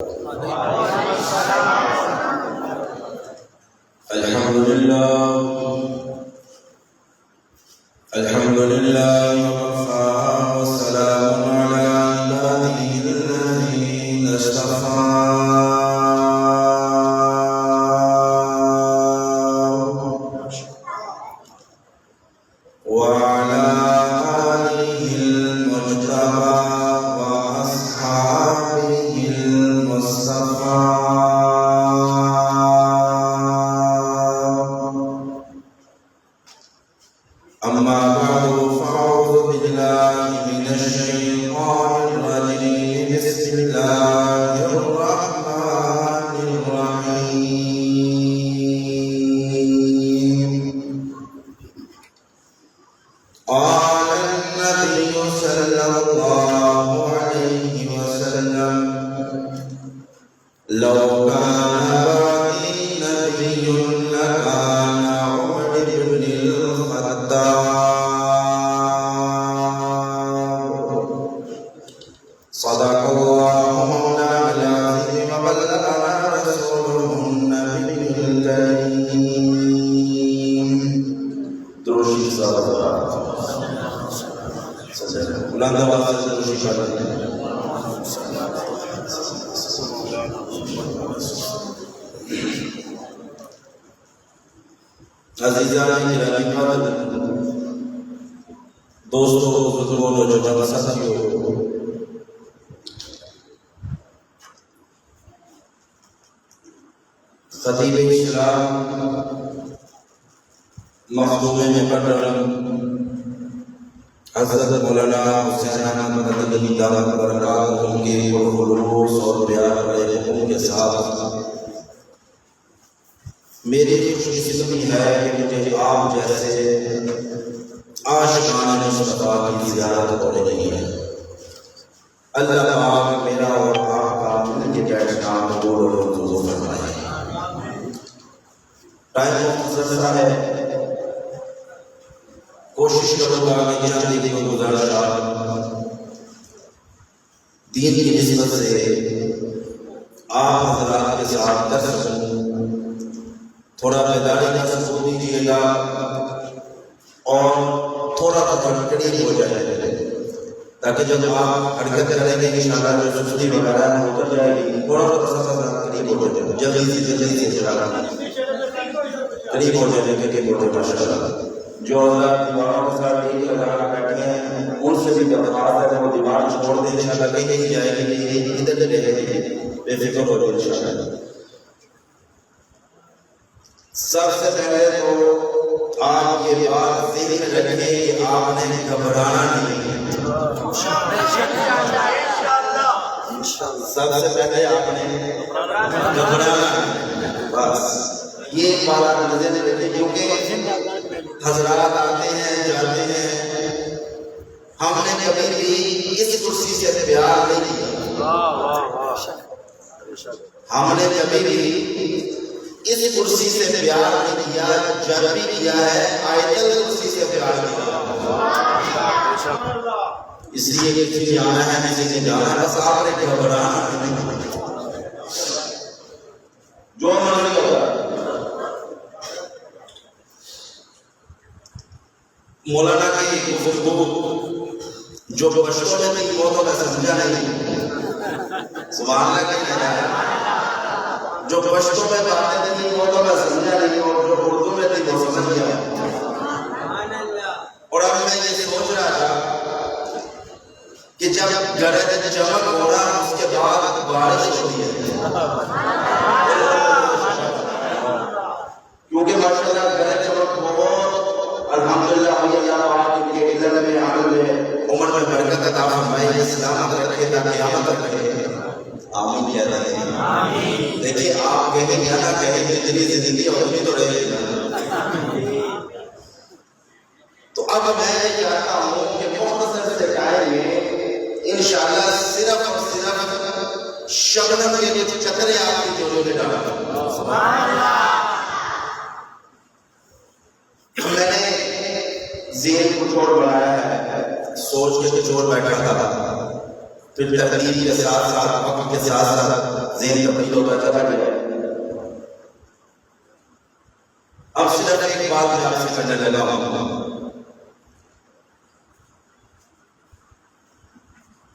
الحمد لله وكفى والسلام على عباده الذين اصطفى وعلى آله المجتبى وأصحابه المصطفى. أما بعد فأعوذ بالله من الشيطان الرجيم. بسم الله الرحمن الرحيم. قال النبي صلى الله عليه وسلم: لو كان بعدي نبي لكان عمر بن صدق الله مولانا العظيم وبلغنا رسوله النبي الكريم. درود صلوات بلند آواز سے درود پڑھیں. عزیزان گرامی فرد، دوستوں، بزرگوں، نوجوان ساتھیوں، خطیب اسلام مخدوم مکرم حضرت مولانا حسین احمد مدنی دعوت برکاتہ کے خلوص اور پیار بڑے حکم کے ساتھ میری خوش قسمتی ہے کہ مجھے آپ جیسے عاشقان مصطفیٰ کی زیارت ہو رہی ہے. اللہ پاک میرا اور آپ کا مل کے بیٹھنا قبول و منظور فرمائے. ٹائم مختصر ہے، کوشش کروں گا کہ جلدی کی گزارشات دین کی نسبت سے آپ حضرات کے ساتھ کر سکوں. تھوڑا بیداری کا ثبوت دیجیے گا اور تھوڑا قریب ہو جائے تاکہ جب آپ حرکت کریں گے انشاءاللہ جو سستی وغیرہ اتر جائے گی، تھوڑا قریب ہو جائے. جلدی سے قریب ہو جائے گے کہ ماشاءاللہ جو حضرات دیواروں کے ساتھ بیٹھے ہیں ان سے بھی درخواست ہے وہ دیوار چھوڑ دیں. انشاءاللہ کہیں نہیں جائے گی، ادھر رہے گی، بے فکر ہو جائے انشاءاللہ. سب سے پہلے تو آپ یہ بات ذہن رکھیں کہ آپ نے گھبرانا نہیں ہے. سب سے پہلے آپ نے گھبرانا بس یہ بات نظر رکھیں، کیونکہ حضرات آتے ہیں جاتے ہیں. ہم نے کبھی بھی اس کرسی سے پیار نہیں کیا. ہم نے کبھی بھی اس کرسی سے پیار نہیں کیا. جب بھی کیا ہے آیت الکرسی سے پیار کیا. اس لیے کسی جانا ہے کسی نے جانا ہے، بس آپ نے گھبرانا نہیں. جو مرضی ہوگا. مولانا کی گفتگو جو بشروں نے کی موتوں میں سمجھا نہیں، سبحان اللہ کا کہنا ہے، جو بشروں میں باتیں تھی موتوں میں سمجھا نہیں اور جو اردو میں تھی وہ سمجھ گیا. اور اب میں یہ سوچ رہا تھا کہ جب گرج چمک ہو رہا اس کے بعد بارش ہوتی ہے، کیونکہ ماشاءاللہ گرج چمک بہت الحمدللہ اللہ پاک کے علم میں عمل میں عمر میں برکت عطا فرمائے، سلامت رکھے تا قیامت تک رکھے. آمین کہتے ہیں. دیکھیے آپ کہیں یا نہ کہیں جتنی زندگی ہوتی تو رہے گا. تو اب میں چاہتا ہوں کہ مختصر سے ٹائم میں انشاءاللہ صرف اور صرف شبنم کے کچھ قطرے آپ کی جوڑوں میں ڈالا. میں نے ذہن کو چھوڑ بنایا ہے، سوچ کے چھوڑ بیٹھا تھا پھر ترتیب کے ساتھ ساتھ وقت کے ساتھ ساتھ ذہن تبدیل ہوتا چلا گیا۔ اب صرف ایک بات میں آپ سے کرنے لگا ہوں،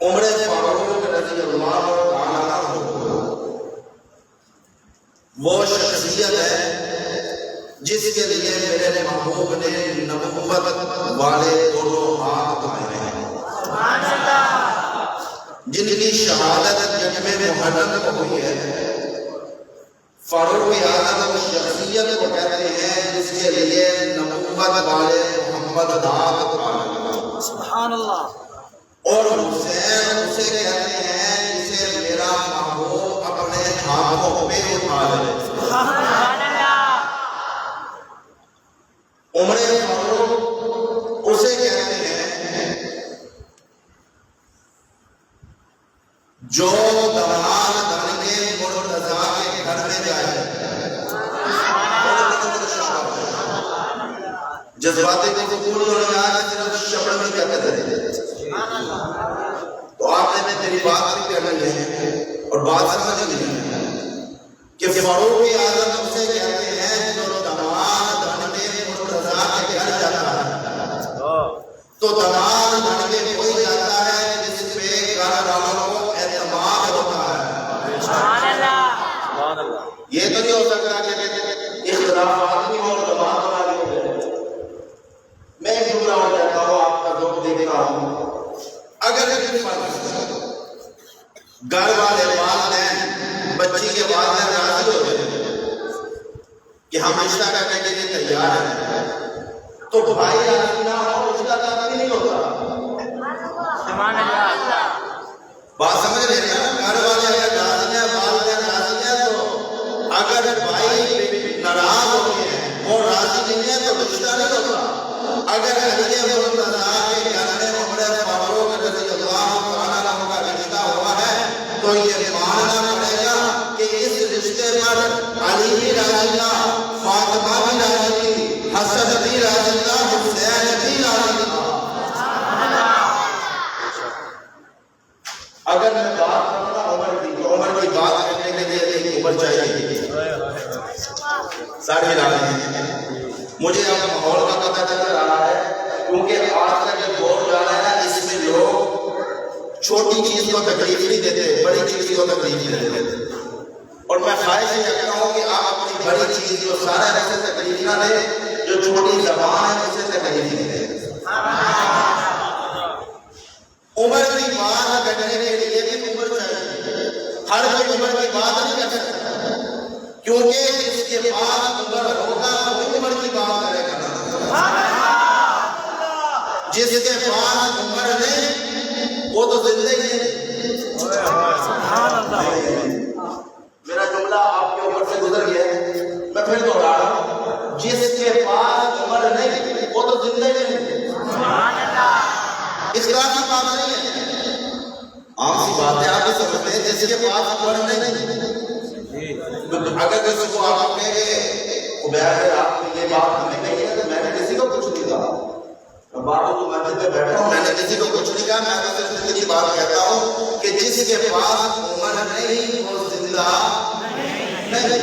عمر فاروق رضی اللہ تعالیٰ عنہ وہ شخصیت ہے جس کے لیے میرے محبوب نے نبوت والے دونوں ہاتھ اٹھائے ہیں، جن کی شہادت جنگ محرم کو ہوئی ہے۔ فاروق اعظم اس شخصیت کو کہتے ہیں جس کے لیے نبوت والے محمد ہاتھ اٹھائے ہیں، سبحان اللہ۔ اور حسین اسے کہتے ہیں جسے میرا محبوب اپنے ہاتھوں پہ اٹھا لے۔ عمر فاروق اسے کہتے ہیں جو دوران درگے مرتضیٰ کے گھر میں جائے۔ جذباتی کو قبول ہونے آج صرف شبر میں کیا کہتے ہیں، تو آپ نے میری بات بھی کرنی ہے اور بات سمجھنی ہے کہ فاروق اعظم اسے کہتے ہیں جو تمام دھنکے مرتضیٰ کے گھر جاتا ہے۔ تو تمام دھنکے کوئی جاتا ہے جس پہ گھر والوں کو اعتماد ہوتا ہے۔ یہ تو نہیں ہو سکتا کہ اختلافات بھی اور جماعت والی ہو گئے۔ میں ایک جملہ ہو جاتا ہوں، آپ کا ذوق دیکھتا ہوں، اگر گھر والے والدین بچی کے والدین راضی ہو گئے کہ ہم رشتہ کرنے کے لیے تیار ہیں، تو بھائی راضی نہ ہو رشتہ قابل نہیں ہوتا۔ بات سمجھ رہے ہیں؟ گھر والے اگر راضی ہیں، والدین راضی ہیں، تو اگر بھائی ناراض ہو گئے ہیں، وہ راضی نہیں ہے تو رشتہ نہیں ہوتا۔ اگر علی مرتضیٰ کے گھر میں عمر فاروق رضی اللہ تعالیٰ عنہ کا رشتہ ہوا ہے تو یہ ماننا پڑے گا کہ اس رشتے پر علی بھی راضی تھا، فاطمہ بھی راضی تھی، حسن بھی راضی تھا، حسین بھی راضی تھا۔ اگر میں بات کروں عمر کی تو عمر کی بات کرنے کے لیے ایک عمر چاہیے، سارے راضی ہیں۔ مجھے اب ماحول کا پتہ چل رہا ہے کیونکہ آج کا جو دور جا رہا ہے اس میں لوگ چھوٹی چیز کو تکلیف نہیں دیتے، بڑی چیز کو تکلیف دیتے، اور میں خواہش یہ رکھتا ہوں کہ آپ اپنی بڑی چیز جو سارا ایسے تکلیف نہ دیں، جو چھوٹی زبان ہے اسے تکلیف نہیں دیں۔ عمر کی بات کرنے کے لیے بھی عمر چاہیے، ہر کوئی عمر کی بات نہیں کر سکتا، کیونکہ جس کے پاس عمر ہوگا وہی عمر کی بات کرے گا۔ جس کے پاس عمر نہیں وہ تو زندگی ہے۔ میرا جملہ آپ کے اوپر سے گزر گیا ہے، میں پھر دوہرا رہا ہوں، جس کے پاس عمر نہیں وہ تو زندگی ہے۔ اس کا کی بات نہیں ہے، عام سی بات ہے، آپ یہ سمجھتے ہیں جس کے پاس عمر نہیں۔ اگر کسی کو آپ کہیں گے عبیر آپ نے یہ بات ہمیں کہی ہے تو میں نے کسی کو کچھ نہیں کہا، بابو تو مسجد میں بیٹھا ہوں، میں نے کسی کو کچھ نہیں کہا، میں تو صرف اتنی بات کہتا ہوں کہ جس کے پاس عمر نہیں وہ زندہ نہیں۔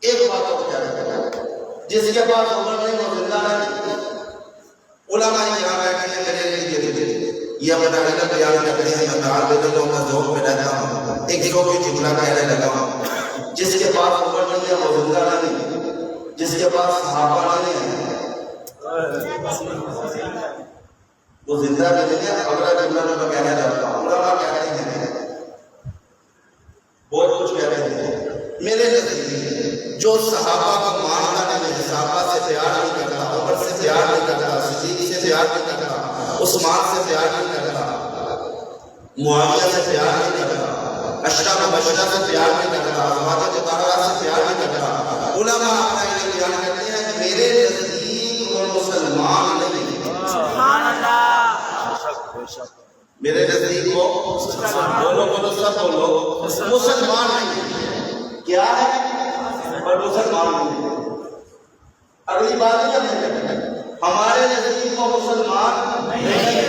ایک بات کو کیا رہتا ہے، جس کے پاس عمر نہیں وہ زندہ نہیں۔ علماء یہاں بیٹھے ہیں میرے لیے یہ اپنا علم بیان کرتے ہیں، میں طالب علموں کا ذوق میں رہتا ہوں، ایک ذوق کی جملہ کہنے لگا ہوں، جس کے پاس عمر نہیں ہے وہ زندہ نہیں، جس کے پاس صحابہ نہیں ہے وہ زندہ بھی نہیں ہے۔ اگلا جملہ میں کہنا چاہتا ہوں، علماء کہتے ہیں بہت کچھ کہتے ہیں، میرے نزدیک جو صحابہ کو مانتا نہیں، صحابہ سے پیار نہیں کرتا، عمر سے پیار نہیں کرتا، صدیق سے پیار نہیں کرتا، عثمان سے پیار نہیں کرتا، معاویہ سے پیار نہیں کرتا، اشرف مبشرہ سے پیار نہیں کرتا، ازواج مطہرہ سے پیار نہیں کرتا، علماء اپنا یہ بیان کرتے ہیں کہ میرے نزدیک وہ مسلمان نہیں ہے۔ میرے نزدیک وہ بولو بولو سب بولو مسلمان نہیں، کیا ہے پر مسلمان نہیں۔ اگلی بات یہ ہے ہمارے نزدیک وہ مسلمان نہیں ہے،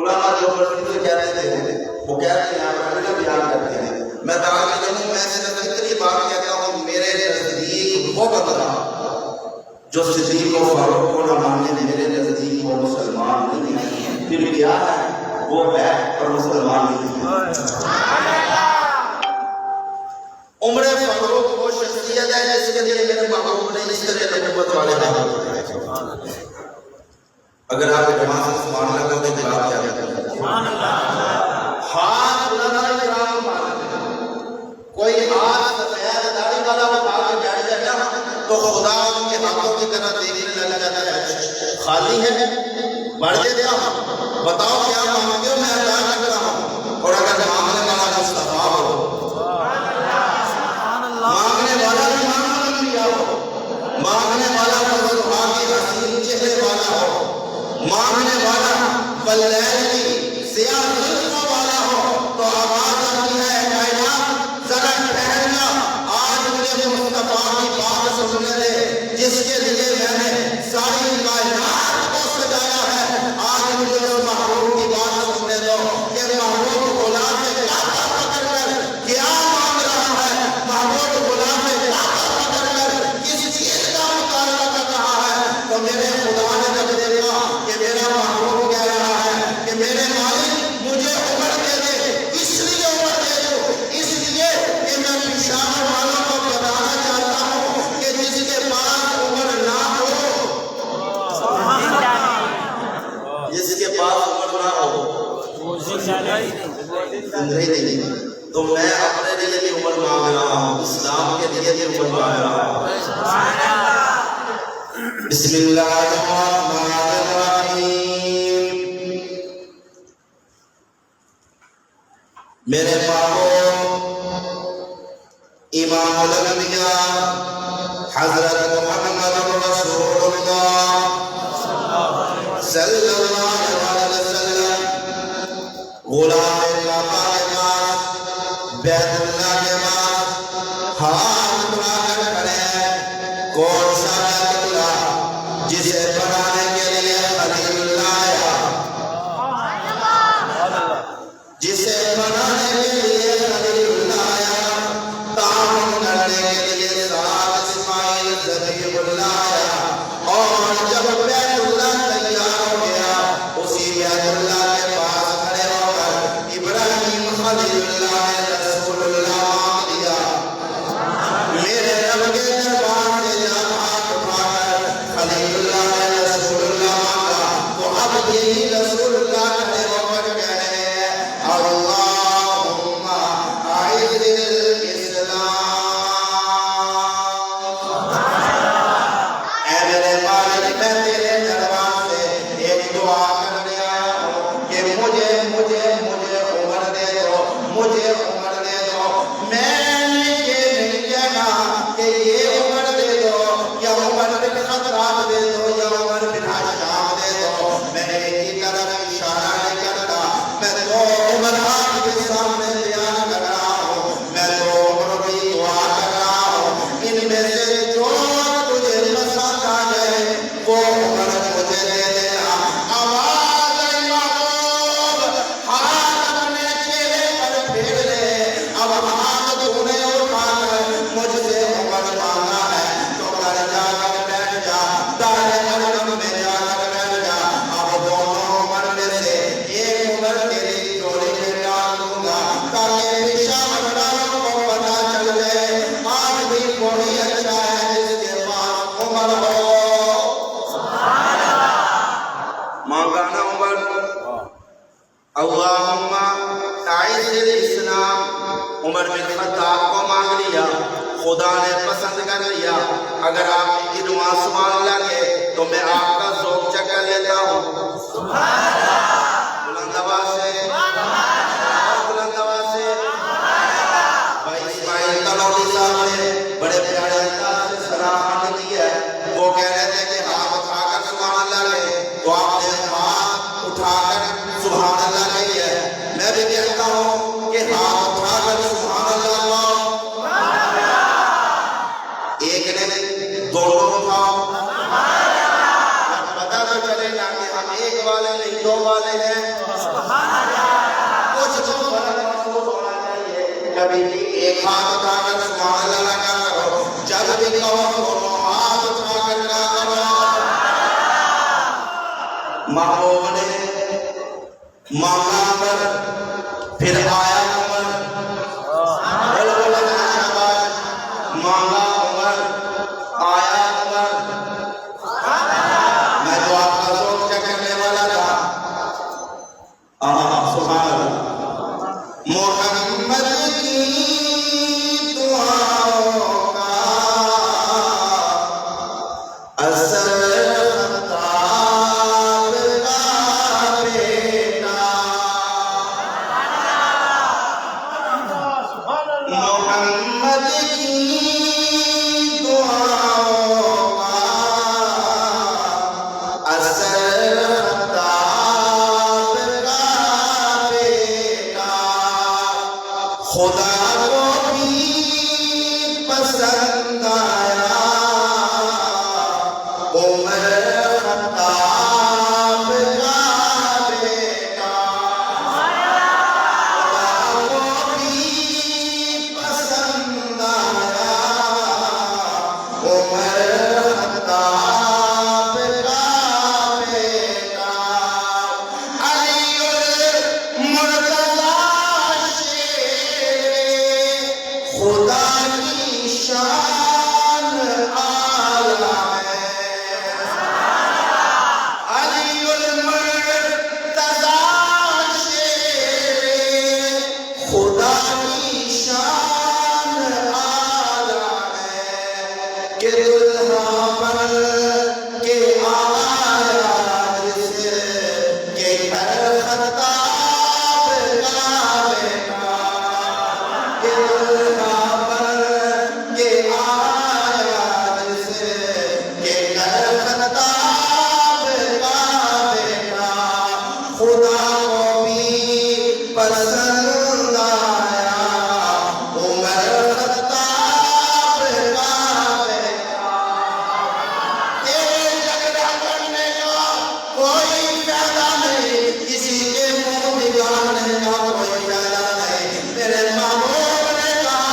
علماء جو سے کہتے تھے وہ کہتے ہیں آپ بیان کرتے ہیں میں طالب علم ہوں، میں صرف اتنی بات کہتا ہوں میرے نزدیک وہ بندہ جو صدیق و فاروق کو نہ مانے میرے نزدیک وہ مسلمان نہیں ہے، پھر کیا ہے وہ ہے اور مسلمان نہیں ہے۔ عمر فاروق وہ شخصیت ہے جس کے لیے میرے محبوب نے اس طرح نبوت والے دعوت کرے۔ اگر آپ جماعت سے سبحان اللہ کو دیکھ بات کیا کرتے ہیں سبحان اللہ، ہاتھ علماء کرام والے کوئی ہاتھ سفید داڑھی والا اٹھا کے بیٹھ جائے نا تو خدا ان کے ہاتھوں کی طرح دیکھنے لگ جاتا ہے، خالی ہے بڑھ دیتے ہوں بتاؤ کیا مانگتے ہو میں ادا کرتا ہوں، اور اگر مانگنے والا مصطفیٰ ہو مانگنے والا امام الانبیاء ہو مانگنے والا مصطفیٰ کی حسین چہرے والا ہو مانگنے والا واللیل کی سیاہ زلفوں والا ہو تو آواز آتی ہے کائنات ذرا ٹھہرنا، آج مجھے مصطفیٰ کی بات سننے دے جس کے لیے میں نے ساری کائنات کو سجایا ہے، آج مجھے اس محبوب کی بات سننے دو کہ محبوب غلام کعبہ پکڑ کر کیا مانگ رہا ہے، محبوب غلام کعبہ پکڑ کر کس چیز کا مطالبہ کر رہا ہے۔ تو میرے خدا نے جب دیکھا کہ میرا محبوب کہہ رہا ہے کہ میرے مالک مجھے عمر دے دے، اس لیے عمر دے دو، اس لیے کہ میں پشاور والوں کو بتانا چاہتا ہوں کہ جس کے پاس عمر نہ ہو جس کے پاس عمر نہ ہو زندگی نہیں، تو میں اپنے لیے بھی عمر مانگ رہا ہوں، اسلام کے لیے بھی عمر مانگ رہا ہوں۔ بسم اللہ الرحمن الرحیم۔ میرے محبوب امام الانبیاء حضرت محمد رسول اللہ صلی اللہ علیہ وسلم غلام اللہ کے پاس بیت اللہ کے پاس ہاتھ اٹھا کر کھڑے ہیں، کون سا بیت اللہ جسے بنانے کے لیے خلیل اللہ آیا، جسے بنانے کے لیے خلیل اللہ آیا، تعمیر کرنے کے لیے ساتھ اسماعیل ذبیح اللہ آیا، اور جب بیت اللہ تیار ہو گیا اسی بیت اللہ کے پاس کھڑے ہو کر ابراہیم خلیل اللہ نے رسول اللہ مانگ دیا، میرے رب کے دربار سے جب ہاتھ اٹھا کر خلیل اللہ نے رسول اللہ مانگا تو اب یہی رسول اللہ کھڑے ہو کر کہہ رہے ہیں اللہم اعز الاسلام، اے میرے مالک میں تیرے دربار سے ایک دعا کرنے آیا ہوں کہ مجھے عمر دے دو، مجھے عمر دے دو، میں نے یہ نہیں کہا کہ یہ عمر دے دو یا عمر بن خطاب دے دو یا عمر بن حشام دے دو، میں ایک ہی طرف اشارہ نہیں کرتا، میں دو عمر آپ کے سامنے بیان کر رہا ہوں، میں دو عمر کی دعا کر رہا ہوں، ان میں سے جو تجھے پسند آ جائے وہ عمر مجھے دے دینا۔ آواز آئی محبوب ہاتھ اپنے چہرے پر پھیر لے، اب ہاتھ تو نے اٹھا کر مجھ سے عمر مانگا ہے تو گھر جا کر بیٹھ جا، دارِ قدم میں جا کر بیٹھ جا، اب دونوں عمر میں سے ایک عمر تیری جوڑی میں ڈال دوں گا تاکہ پشاور والوں کو پتہ چل جائے آج بھی کوئی اچھا ہے جس کے پاس عمر ہو۔ مانگا نا عمر، اللہم اعز الاسلام، عمر بن خطاب کو مانگ لیا، خدا نے پسند کر لیا۔ اگر آپ کی دعا سبحان اللہ کے تو میں آپ کا ذوق چکھ کر لیتا ہوں، بلند آواز سے بلند آواز سے۔ بھائی اسماعیل تلوی صاحب نے بڑے پیارے انداز سے سلام دی ہے، وہ کہہ رہے تھے کہ ہاتھ اٹھا کر سبحان اللہ کے، تو آپ نے ہاتھ اٹھا کر سبحان اللہ کہی ہے، میں بھی کہتا ہوں کہ ہاتھ اٹھا کر سبحان اللہ ایک نے دونوں اٹھاؤ، پتہ تو چلے گا کہ ہم ایک والے نہیں دو والے ہیں۔ کبھی بھی ایک ہاتھ اٹھا کر سبحان اللہ لگا کرو، جب بھی کہو دونوں ہاتھ اٹھا کر لگا کرو۔ محبوب نے مانگا عمر، پھر آیا عمر، مانگا عمر، آیا عمر۔ میں تو آپ کا ذوق کیا کرنے والا تھا، سبحان اللہ۔ محمد کی دعاؤں کا اثر خطاب کا بیٹا، محمد کی دعاؤں کا اثر خطاب کا بیٹا، خدا کو بھی پسند آیا عمر خطاب کا بیٹا، خدا کو بھی پسند آیا عمر خطاب کا بیٹا، علی المرتضی خدا کی شان اعلیٰ ہے، علی المرتضی خدا کی شان اعلیٰ ہے، کہ دلہا بن کے آیا جس کے گھر خطاب کا بیٹا، کہ دلہا بن کے آیا جس کے گھر خطاب کا بیٹا، خدا کو بھی پسند آیا عمر خطاب کا بیٹا۔ جھگڑا کرنے کا کوئی فائدہ نہیں، کسی کے منہ بگاڑنے کا کوئی فائدہ نہیں۔ میرے محبوب نے کہا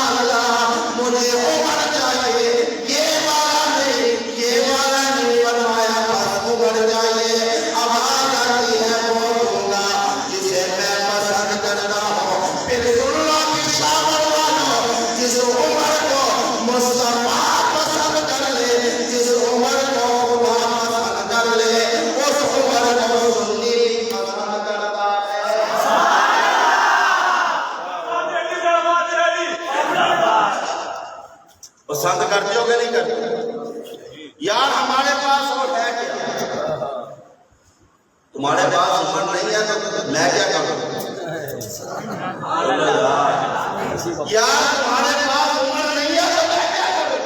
مجھے عمر چاہیے، یہ والا نہیں، یہ والا نہیں، فرمایا بس عمر چاہیے۔ اب آتی ہے وہ دوں گا جسے میں پسند کرتا ہوں، پھر سن لو پشاور والوں، جس عمر کو مصطفیٰ پسند کر لے، جس عمر کو خدا پسند کر لے، اس عمر کو سنی بھی پسند کرتا ہے۔ پسند کرتے ہو کہ نہیں کرتے؟ یار ہمارے پاس اور ہے کیا؟ تمہارے پاس عمر نہیں ہے تو میں کیا کروں؟ یار تمہارے پاس عمر نہیں ہے تو میں کیا کروں؟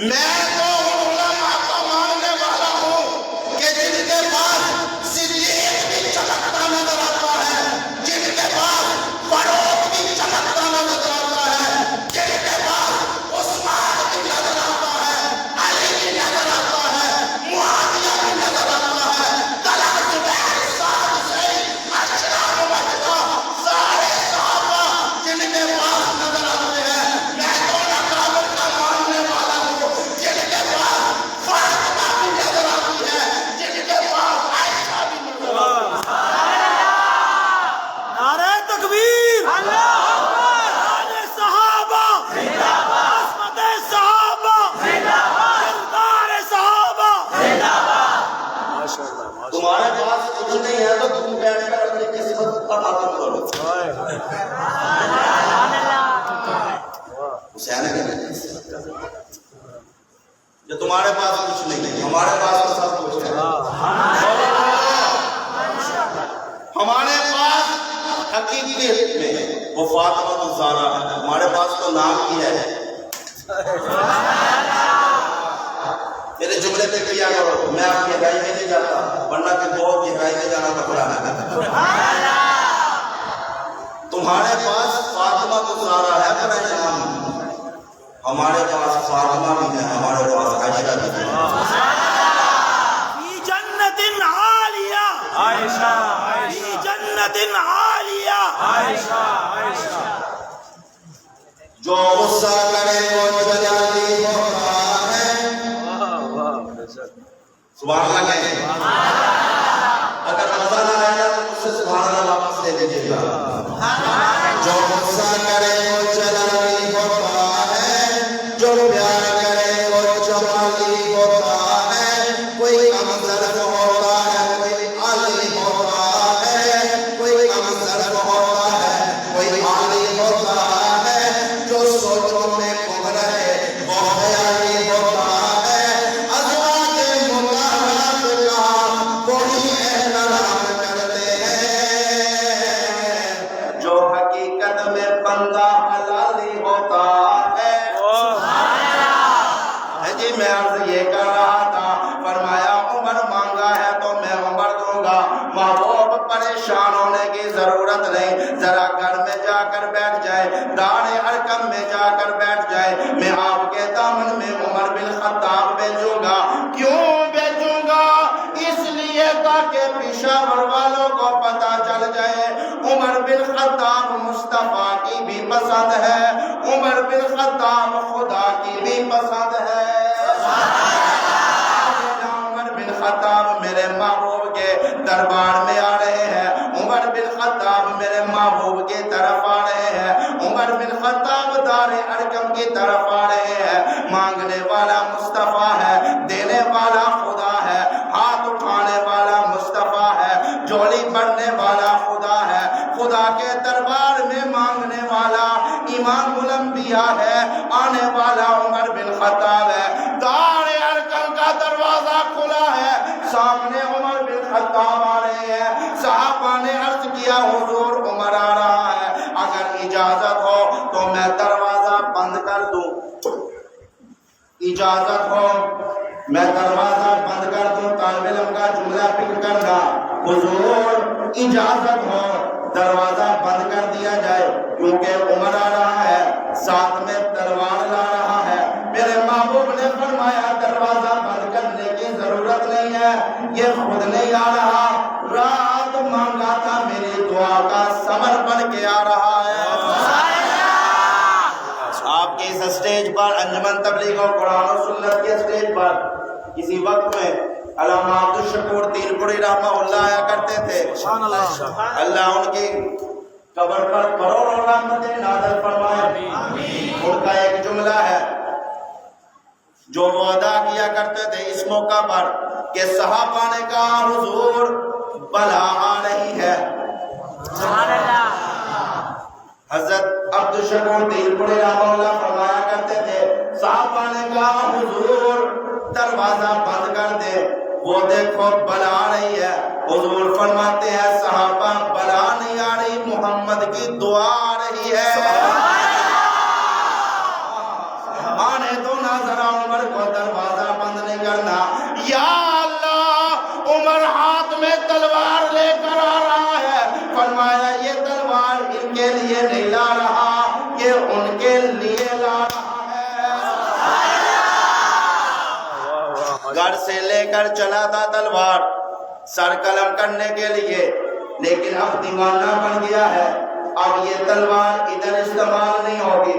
میں تو علماء کو ماننے والا ہوں کہ جن کے پاس صدیق بھی چمکتا نظر آتا ہے، جن کے پاس فاروق بھی چمکتا نظر آتا ہے، جن کے پاس عثمان بھی نظر آتا ہے، علی بھی نظر آتا ہے، معاویہ بھی نظر آتا ہے، طلحہ زبیر سعد زید اشرا مبشرہ سارے صحابہ جن کے پاس نظر آتے ہیں۔ میں تو اکابر کا ماننے والا ہوں جن کے پاس فاطمہ بھی نظر آتی ہے، جن کے پاس عائشہ بھی نظر آتی ہے۔ نعرہ تکبیر، اللہ اکبر، نعرہ صحابہ، عصمت صحابہ، کردار صحابہ۔ تمہارے پاس کچھ نہیں ہے تو تم بیٹھ کر اپنی قسمت کا حاکم کرو۔ حسین ہے جو تمہارے پاس کچھ نہیں ہے، ہمارے پاس تو سب کچھ ہے۔ ہمارے پاس حقیقت میں وہ فاطمہ الزہرا ہے، ہمارے پاس تو نام کی ہے۔ میرے جملے پہ کیا کرو، میں آپ کی گہرائی میں نہیں جاتا، ورنہ کہ بہت گہرائی میں جانا پکڑا ہے۔ تمہارے پاس فاطمہ الزہرا ہے پر نام، ہمارے پاس فاطمہ بھی ہے، ہمارے پاس عائشہ بھی ہے۔ فی جنت عالیہ، عائشہ، فی جنت عالیہ، عائشہ، عائشہ۔ جو غصہ کرے وہ جلالی ہوتا ہے. سبحان اللہ کہیں. اگر مزہ نہ آیا تو مجھ سے سبحان اللہ واپس لے لیجیے گا. جو غصہ کرے وہ جلالی ہوتا ہے, جو پیار کرے وہ جمالی ہوتا ہے. کوئی کمزور ہوتا ہے, کوئی عالی ہوتا ہے, کوئی کمزور ہوتا ہے, کوئی عالی ہوتا ہے. جو سوچوں میں گم رہے وہ خیالی ہوتا ہے. ازواج مطہرات کا وہی احترام کرتے ہیں جو حقیقت میں بندہ حلالی ہوتا ہے. جی میں عرض یہ کر رہا تھا, فرمایا عمر مانگا ہے تو میں عمر دوں گا. محبوب پریشان ہونے کی ضرورت نہیں, ذرا گھر میں جا کر بیٹھ جائے, دار ارقم میں جا کر بیٹھ جائے. میں آپ کے دامن میں عمر بن خطاب بھیجوں گا. کیوں بھیجوں گا؟ اس لیے تاکہ پشاور والوں کو پتہ چل جائے عمر بن خطاب مصطفیٰ کی بھی پسند ہے, عمر بن خطاب خدا کی بھی پسند ہے. عمر بن خطاب میرے محبوب کے دربار میں آ رہے ہیں, عمر بن خطاب میرے محبوب کی طرف آ رہے ہیں, عمر بن خطاب دار ارقم کی طرف آ رہے ہیں. مانگنے والا مصطفیٰ ہے, دینے والا خدا ہے, ہاتھ اٹھانے والا مصطفیٰ ہے, جولی بھرنے والا خدا ہے. خدا کے دربار میں مانگنے والا امام الانبیاء ہے, آنے والا عمر بن خطاب ہے. دار ارقم کا دروازہ کھلا ہے, سامنے عمر بن خطاب آ رہے ہیں. صحابہ نے عرض کیا حضور عمر آ رہا ہے, اگر اجازت ہو تو میں دروازہ بند کر دوں. اجازت ہو میں دروازہ بند کر دوں. طالب علم کا جملہ پک کرنا, حضور اجازت ہو دروازہ بند کر دیا جائے کیونکہ عمر آ رہا ہے, ساتھ میں تلوار لا رہا ہے. میرے محبوب نے فرمایا دروازہ بند کرنے کی ضرورت نہیں ہے, یہ خود نہیں آ رہا, رات مانگا تھا میری دعا کا ثمر بن کے آ رہا ہے. آپ کے اس اسٹیج پر, انجمن تبلیغ و قرآن و سنت کے اسٹیج پر کسی وقت میں علامہ عبدالشکور دین پوری رحمہ اللہ آیا کرتے تھے. اللہ ان کی قبر پر کروڑوں رحمتیں نازل فرمائے. ان کا ایک جملہ ہے جو وہ ادا کیا کرتے تھے اس موقع پر کہ صحابہ نے کہا حضور بلا آ رہی ہے. حضرت عبدالشکور دین پوری رحمہ اللہ فرمایا کرتے تھے صحابہ نے کہا حضور دروازہ بند کر دے, وہ دیکھو بلا آ رہی ہے. حضور فرماتے ہیں صحابہ بلا نہیں آ رہی, محمد کی دعا آ رہی ہے. آنے دو نہ ذرا عمر کو, دروازہ بند نہیں کرنا. یا اللہ عمر ہاتھ میں تلوار لے کر آ رہا ہے. فرمایا یہ تلوار ان کے لیے نہیں لا رہا, یہ ان کے لیے لا رہا ہے. گھر سے لے کر چلا تھا تلوار سر قلم کرنے کے لیے, لیکن اب دیوانہ بن گیا ہے. اب یہ تلوار ادھر استعمال نہیں ہوگی,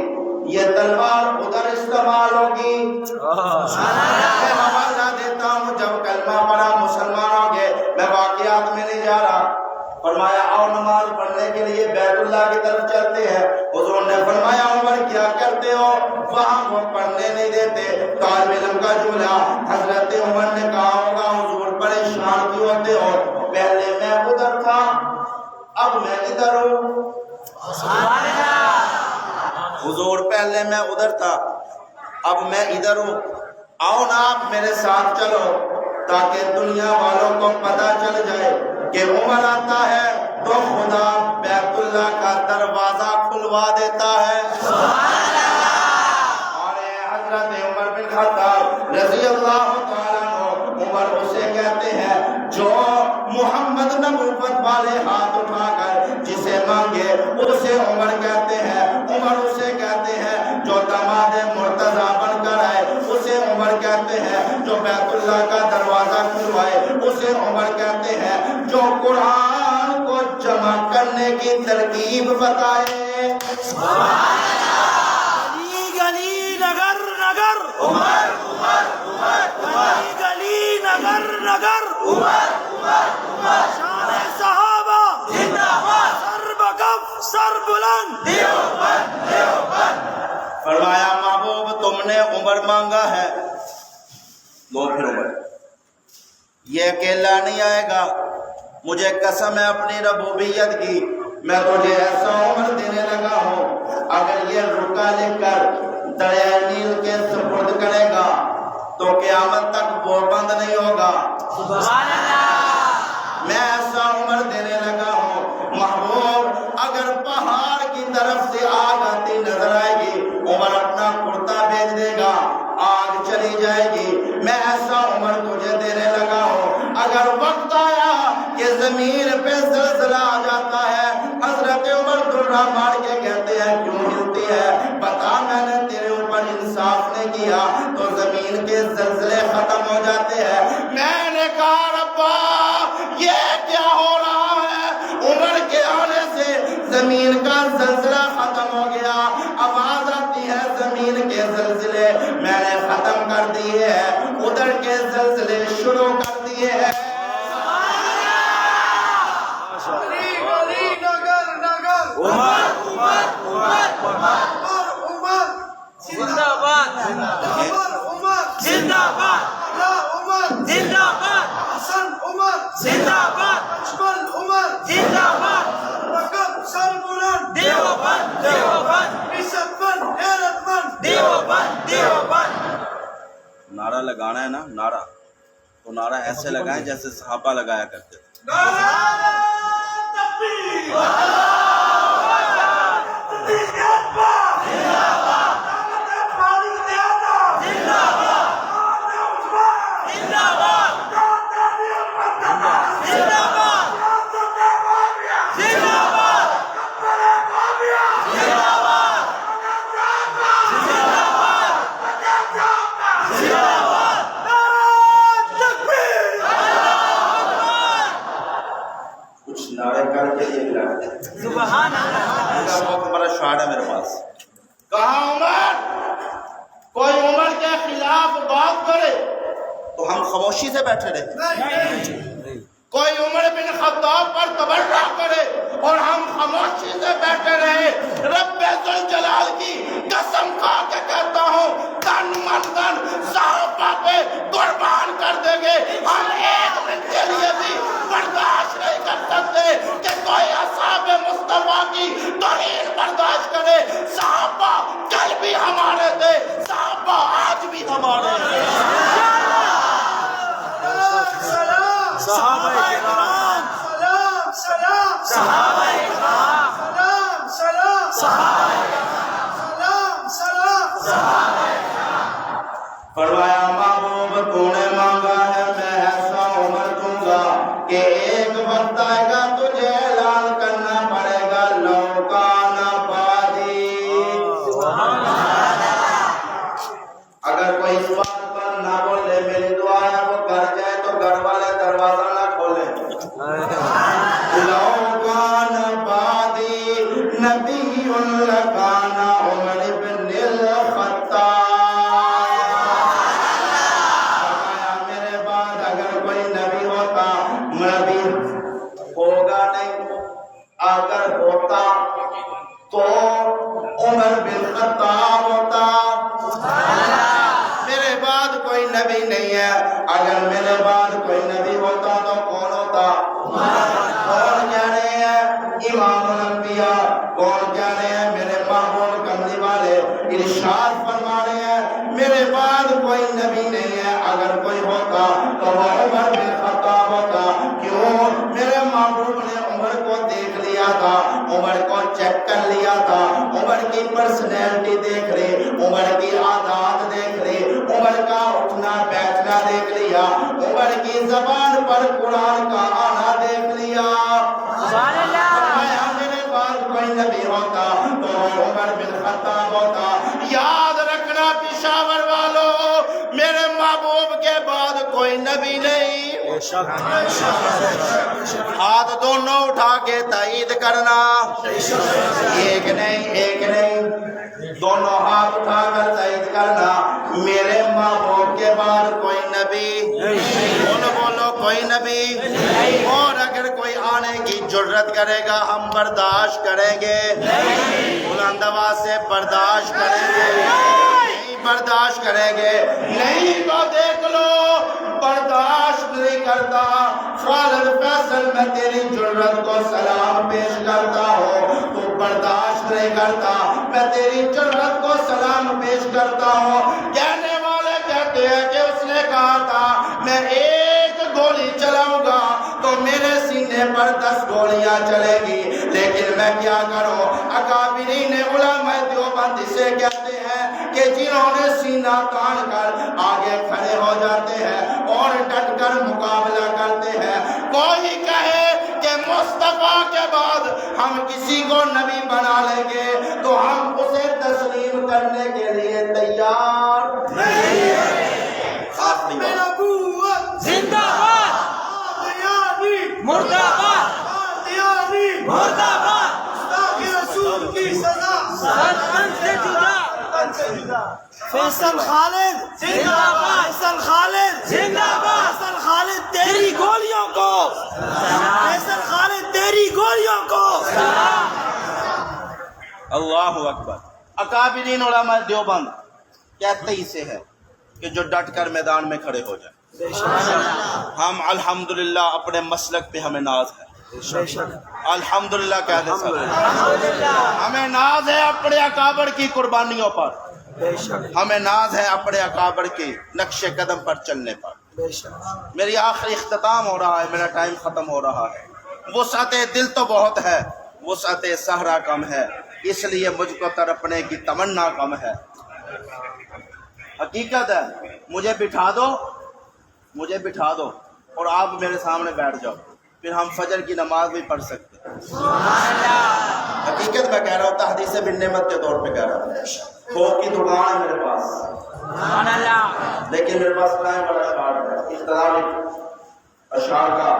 یہ تلوار ادھر استعمال ہوگی. میں حوالہ دیتا ہوں جب کلمہ پڑھا مسلمان ہو گئے. میں واقعات میں نہیں جا رہا. فرمایا آؤ نماز پڑھنے کے لیے بیت اللہ کی طرف چلتے ہیں. حضور نے فرمایا عمر کیا کرتے ہو؟ وہاں وہ پڑھنے نہیں دیتے. طالب علم کا جملہ, حضرت عمر نے کہا ہوگا حضور پریشان کیوں ہوتے ہو, پہلے میں ادھر تھا اب میں ادھر ہوں. حضور پہلے میں ادھر تھا اب میں ادھر ہوں, آؤ نا آپ میرے ساتھ چلو تاکہ دنیا والوں کو پتہ چل جائے کہ عمر آتا ہے تو خدا بیت اللہ کا دروازہ کھلوا دیتا ہے. اور حضرت عمر بن خطاب رضی اللہ تعالیٰ عنہ, عمر اسے کہتے ہیں جو محمد نبوت والے ہاتھ اٹھا کر جسے مانگے اسے عمر کہتے ہیں. عمر اسے کہتے ہیں جو داماد مرتضیٰ بن کر آئے اسے عمر کہتے ہیں. جو بیت اللہ کا دروازہ کھلوائے اسے عمر کہتے ہیں. جو قرآن کو جمع کرنے کی ترکیب بتائے گلی گلی نگر نگر شان صحابہ سر بکف سر بلند فرمایا محبوب تم نے عمر مانگا ہے، لو پھر عمر، یہ اکیلا نہیں آئے گا، مجھے قسم ہے اپنی ربوبیت کی، میں تجھے ایسا عمر دینے لگا ہوں، اگر یہ رکا لے کر دریائے نیل کے سپرد کرے گا تو قیامت تک وہ بند نہیں ہوگا۔ میں ایسا عمر دینے لگا ہوں محبوب، اگر پہاڑ کی طرف سے آگ آتی نظر آئے گی، عمر اپنا کرتا بھیج دے گا، آگ چلی جائے گی۔ میں ایسا عمر تجھے دینے لگا ہوں، اگر وقت آیا کہ زمین پہ زلزلہ آ جاتا ہے، حضرت عمر درہ مار کے کہتے ہیں کیوں ہلتی ہے؟ بتا میں نے تیرے اوپر انصاف نہیں کیا تو زمین کے زلزلے ختم ہو جاتے ہیں۔ میں نے کہا ربا یہ کیا ہو رہا ہے؟ عمر کے آنے سے زمین کا زلزلہ ختم ہو گیا، آواز آتی ہے زمین کے زلزلے میں نے ختم کر دیے ہیں، ادھر کے زلزلے شروع کر دیے ہیں۔ زندہ باد زندہ باد زندہ باد حسن عمر زندہ باد اجمل عمر زندہ باد رکب سر بلند دیوبند دیوبند عزت مند غیرت مند دیوبند دیوبند۔ نعرہ لگانا ہے نا، نعرہ تو نعرہ ایسے لگائیں جیسے صحابہ لگایا کرتے تھے۔ سبحان اللہ، بہت بڑا شعر ہے میرے پاس۔ کہا عمر کوئی عمر کے خلاف بات کرے تو ہم خاموشی سے بیٹھے رہے، کوئی عمر بن خطاب پر تبرع کرے اور ہم خاموشی سے بیٹھے رہے۔ رب ذوالجلال کی قسم کھا کے کہتا ہوں تن من دن صحابہ پہ قربان کر دیں گے، ہم ایک منٹ کے لیے بھی برداشت نہیں کر سکتے کہ کوئی اصحاب مصطفیٰ کی توہین برداشت کرے۔ صحابہ کل بھی ہمارے تھے، صحابہ آج بھی ہمارے ہیں۔ صحابہ کرام سلام سلام صحابہ کرام سلام سلام سلام سلام صحابہ کرام۔ فرمایا محبوب تو نے مانگا ہے میں ایسا عمر دوں گا کہ ایک وقت آئے گا تجھے اعلان کرنا پڑے گا لو کان بادی۔ اگر کوئی اس بات پر نہ بولے میری دعا ہے وہ گھر جائے تو گھر والے دروازہ نہ کھولیں۔ لو کان بادی نبی لکان عمر بن الخطاب۔ ہوگا نہیں، اگر ہوتا تو عمر بن خطاب ہوتا۔ میرے بعد کوئی نبی نہیں ہے، اگر میرے بعد کوئی نبی ہوتا تو کون ہوتا؟ کون کہہ رہے ہیں؟ امام الانبیاء۔ کون کہہ رہے ہیں؟ میرے محبوب کملی والے ارشاد فرما رہے ہیں میرے بعد کوئی نبی نہیں ہے، اگر کوئی ہوتا تو وہ عمر بن خطاب ہوتا۔ کیوں؟ میرے محبوب نے عمر کو دیکھ لیا تھا، عمر کو چیک کر لیا تھا، عمر کی پرسنالٹی دیکھ رہے، عمر کی عادات دیکھ رہے، عمر کا اٹھنا بیٹھنا دیکھ لیا، عمر کی زبان پر قرآن کا آنا دیکھ لیا۔ میرے بعد کوئی نبی ہوتا تو عمر بن خطاب ہوتا۔ یاد رکھنا پشاور والوں، میرے محبوب کے بعد کوئی نبی نہیں۔ ہاتھ دونوں اٹھا کے تائید کرنا، ایک نہیں دونوں ہاتھ اٹھا کر تائید کرنا۔ میرے محبوب کے کے بعد کوئی نبی بولو کوئی نبی اور اگر کوئی آنے کی جرت کرے گا ہم برداشت کریں گے بلند آواز سے برداشت کریں گے نہیں برداشت کریں گے نہیں تو دیکھ لو برداشت نہیں کرتا خالد فیصل میں تیری جرت کو سلام پیش کرتا ہوں تو برداشت نہیں کرتا میں تیری جرت کو سلام پیش کرتا ہوں کہنے والے کہتے ہیں کہ اس نے کہا تھا میں ایک گولی چلاؤں گا تو میرے سینے پر 10 گولیاں چلے گی لیکن میں کیا کروں اکابرین علماء دیوبند اسے کہتے ہیں کہ جنہوں نے سینہ تان کر آگے کھڑے ہو جاتے ہیں اور ڈٹ کر مقابلہ کرتے ہیں کوئی کہے کہ مصطفیٰ کے بعد ہم کسی کو نبی بنا لیں گے تو ہم اسے تسلیم کرنے کے لیے تیار نہیں ختم نبوت زندہ باد قادیانی مردہ باد قادیانی مردہ باد گستاخ رسول کی سزا سرطن سے جدا فیصل خالد زندہ باد فیصل خالد زندہ باد فیصل خالد تیری گولیوں کو فیصل خالد تیری گولیوں کو اللہ اکبر اکابرین علماء دیوبند کہتے ہی سے ہے کہ جو ڈٹ کر میدان میں کھڑے ہو جائیں ہم الحمدللہ اپنے مسلک پہ ہمیں ناز ہے الحمدللہ کہہ دیں سب ہمیں ناز ہے اپنے اکابر کی قربانیوں پر ہمیں ناز ہے اپنے اکابر کے نقش قدم پر چلنے پر میری آخری اختتام ہو رہا ہے میرا ٹائم ختم ہو رہا ہے وسعت دل تو بہت ہے وسعت صحرا کم ہے اس لیے مجھ کو تڑپنے کی تمنا کم ہے حقیقت ہے مجھے بٹھا دو اور آپ میرے سامنے بیٹھ جاؤ پھر ہم فجر کی نماز بھی پڑھ سکتے ہیں حقیقت میں کہہ رہا ہوں تحدیث بن نعمت کے طور پہ کہہ رہا ہوں خوف کی دکان ہے میرے پاس لیکن میرے پاس ٹائم بڑا اشعار ہے اختلاف اشعار کا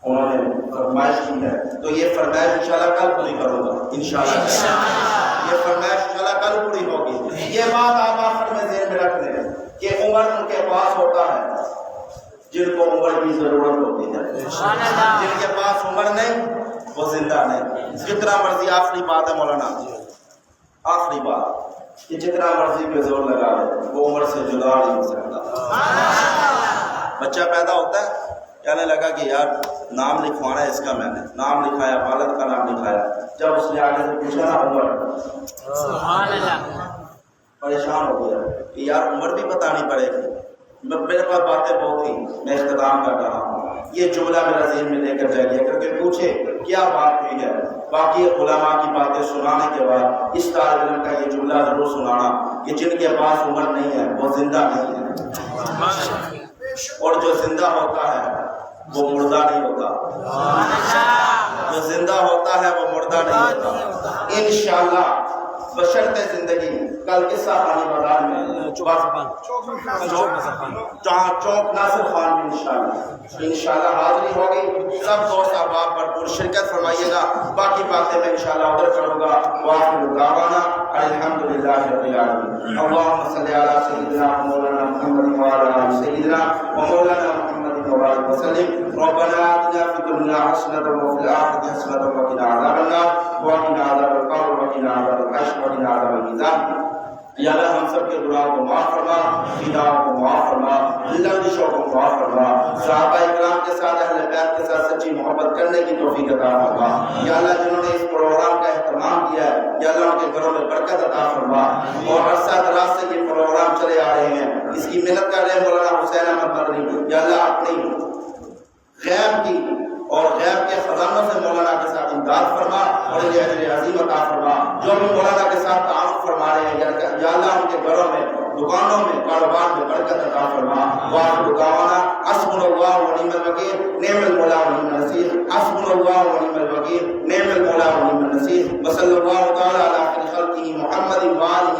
انہوں نے فرمائش کی ہے تو یہ فرمائش انشاءاللہ کل پوری کروں گا انشاءاللہ یہ فرمائش انشاءاللہ کل پوری ہوگی یہ بات آپ آخر میں ذہن میں رکھ لیں کہ عمر ان کے پاس ہوتا ہے جن کو عمر کی ضرورت ہوتی ہے جن کے پاس عمر نہیں وہ زندہ نہیں جتنا مرضی آخری بات ہے مولانا آخری بات کہ جتنا مرضی پہ زور لگا لے وہ عمر سے جدا نہیں ہو سکتا بچہ پیدا ہوتا ہے کہنے لگا کہ یار نام لکھوانا ہے اس کا میں نے نام لکھایا والد کا نام لکھایا جب اس نے آگے سے پوچھا نا عمر پریشان ہو گیا کہ یار عمر بھی بتانی پڑے گی میرے پاس باتیں بہت تھیں میں اختتام کر رہا ہوں یہ جملہ میرا ذہن میں لے کر جائیے کیونکہ پوچھے کیا بات ہوئی ہے باقی علماء کی باتیں سنانے کے بعد اس طالب علم کا یہ جملہ ضرور سنانا کہ جن کے پاس عمر نہیں ہے وہ زندہ نہیں ہے اور جو زندہ ہوتا ہے وہ مردہ نہیں ہوتا جو زندہ ہوتا ہے وہ مردہ نہیں ہوتا انشاءاللہ بشرط زندگی کل قصہ خانی بازار میں چوک ناصر خان میں انشاءاللہ حاضری ہوگی سب دوست احباب بھرپور شرکت فرمائیے گا باقی باتیں میں انشاءاللہ ادھر کروں گا وآخر دعوانا الحمدللہ رب العالمین اللہم صلی علی سیدنا مولانا محمد وعلی آل سیدنا ومولانا محمد وبارک وسلم ربنا آتنا فی الدنیا حسنۃ وفی الآخرۃ حسنۃ وقنا عذاب النار وقنا عذاب القبر وقنا عذاب الحشر وقنا عذاب المیزان یا اللہ ہم سب کے گناہوں کو معاف فرما خطاؤں کو معاف فرما لغزشوں کو معاف فرما صحابہ اکرام کے ساتھ اہل بیت کے ساتھ سچی محبت کرنے کی توفیق عطا فرما یا اللہ جنہوں نے اس پروگرام کا اہتمام کیا ہے یا اللہ ان کے گھروں میں برکت عطا فرما اور عرصہ دراز سے یہ پروگرام چلے آ رہے ہیں اس کی محنت کر رہے ہیں مولانا حسین احمد مدنی یا اللہ اپنی غیب کی اور غیب کے خزانوں سے مولانا کے ساتھ امداد فرما اور انہیں اجر عظیم عطا فرما جو بھی مولانا کے ساتھ تعاون فرما رہے ہیں یا اللہ ان کے گھروں میں دکانوں میں کاروبار میں برکت عطا فرما وآخر دعوانا حسبنا اللہ ونعم الوکیل نعم المولا ونعم النصیر حسبنا اللہ ونعم الوکیل نعم المولا ونعم النصیر وصلی اللہ تعالی علی خیر خلقہ محمد وآلہ